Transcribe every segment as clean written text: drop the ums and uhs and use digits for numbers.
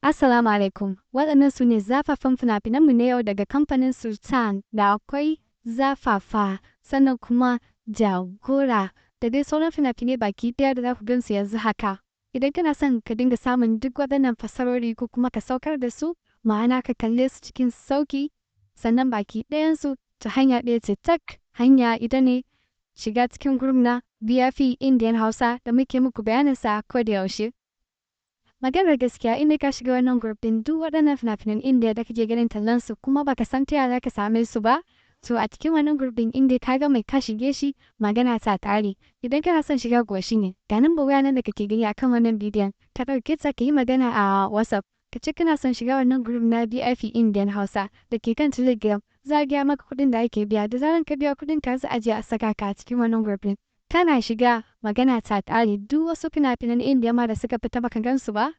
Assalamu alaikum, waɗannan su ne zafafan fina-finanmu na yau daga kamfanin Sultan da akwai Zafaafa, sannan kuma Jagora da dai sauran fina-finai baki ɗaya da za ku gansu yanzu haka. Idan kana son ka dinga samun duk waɗannan fassarori ko kuma ka saukar da su, ma'ana ka kalle su cikin sauƙi, sannan baki ɗayansu ta hanya ɗaya ce tak, hanya ita ne shiga cikin group na BFE Indian Hausa da muke muku bayaninsa a koda yaushe. Maganar gaskiya in ka shiga wannan group din duk waɗannan fina-finan Indiya da kake ganin tallansu kuma baka san ta yaya ka same su ba, to a cikin wannan group din inda ka ga mai ka shige shi magana ta tare. Idan kana son shiga kuwa shine ga number waya nan da kake gani akan wannan bidiyon, ka ɗauke ta ka yi magana a WhatsApp. Ka ce kana son shiga wannan group na BFE Indian Hausa da ke kan Telegram, za a gaya maka kuɗin da ake biya, da zaran ka biya kuɗin ka za a je a saka ka a cikin wannan group din. Kana shiga magana ta ƙare duk wasu fina-finan Indiya ma da suka fita baka gansu ba,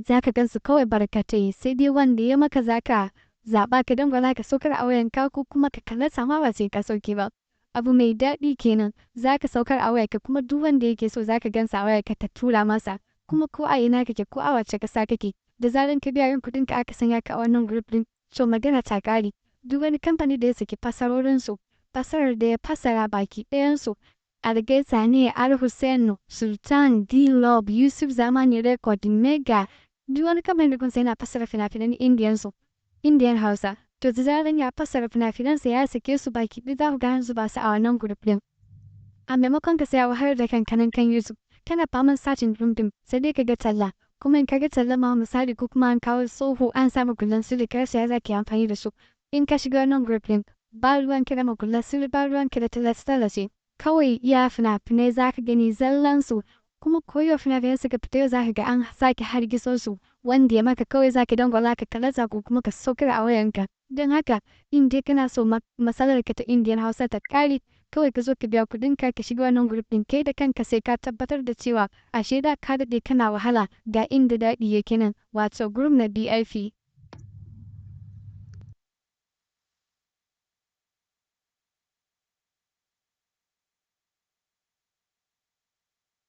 za ka gansu kawai barkatai sai dai wanda ya maka za ka zaɓa ka dangwala ka saukar a wayanka ko kuma ka kallata ma ba sai ka sauke ba. Abu mai daɗi kenan za ka saukar a wayarka kuma duk wanda yake so za ka gansa a wayarka ta tura masa, kuma ko a ina kake ko a wace ƙasa kake, da zaran ka biya yin kuɗin ka aka sanya ka a wannan group din, to magana ta ƙare. Duk wani kamfani da ya saki fassarorinsu, fassarar da ya fassara baki ɗayansu, Algaita ne, Al-Hussein, Sultan, D-Love, Yusuf Zamani Record, Mega, duk wani kamfani da kun sai yana fassara fina-finan Indian Hausa. To da zaran ya fassara fina-finansa ya sake su baki ɗaya za ku ga zuba su a wannan group din. A maimakon ka saya wahalar da kankanin kan YouTube, kana faman sacin dum sai dai ka ga talla. Kuma in ka ga talla ma misali ko kuma an kawo tsoho an samu kullan sirri kar sai za ki amfani da su. In ka shiga wannan group din, ba ruwan kira ma kullan sirri, ba ruwan kira tallace. Kawai iya fina-finai za ka gani zallansu, kuma koyo fina-finai suka fita yau za ka ga an sake hargitso su, wanda ya maka kawai za ka dangwala ka kallata ko kuma ka saukar a wayanka. Don haka in dai kana so matsalar ka ta Indian Hausa ta ƙare, kawai ka zo ka biya kuɗin ka shiga wannan group ɗin, kai da kanka sai ka tabbatar da cewa ashe da ka daɗe kana wahala ga inda daɗi yake nan, wato group na BFE.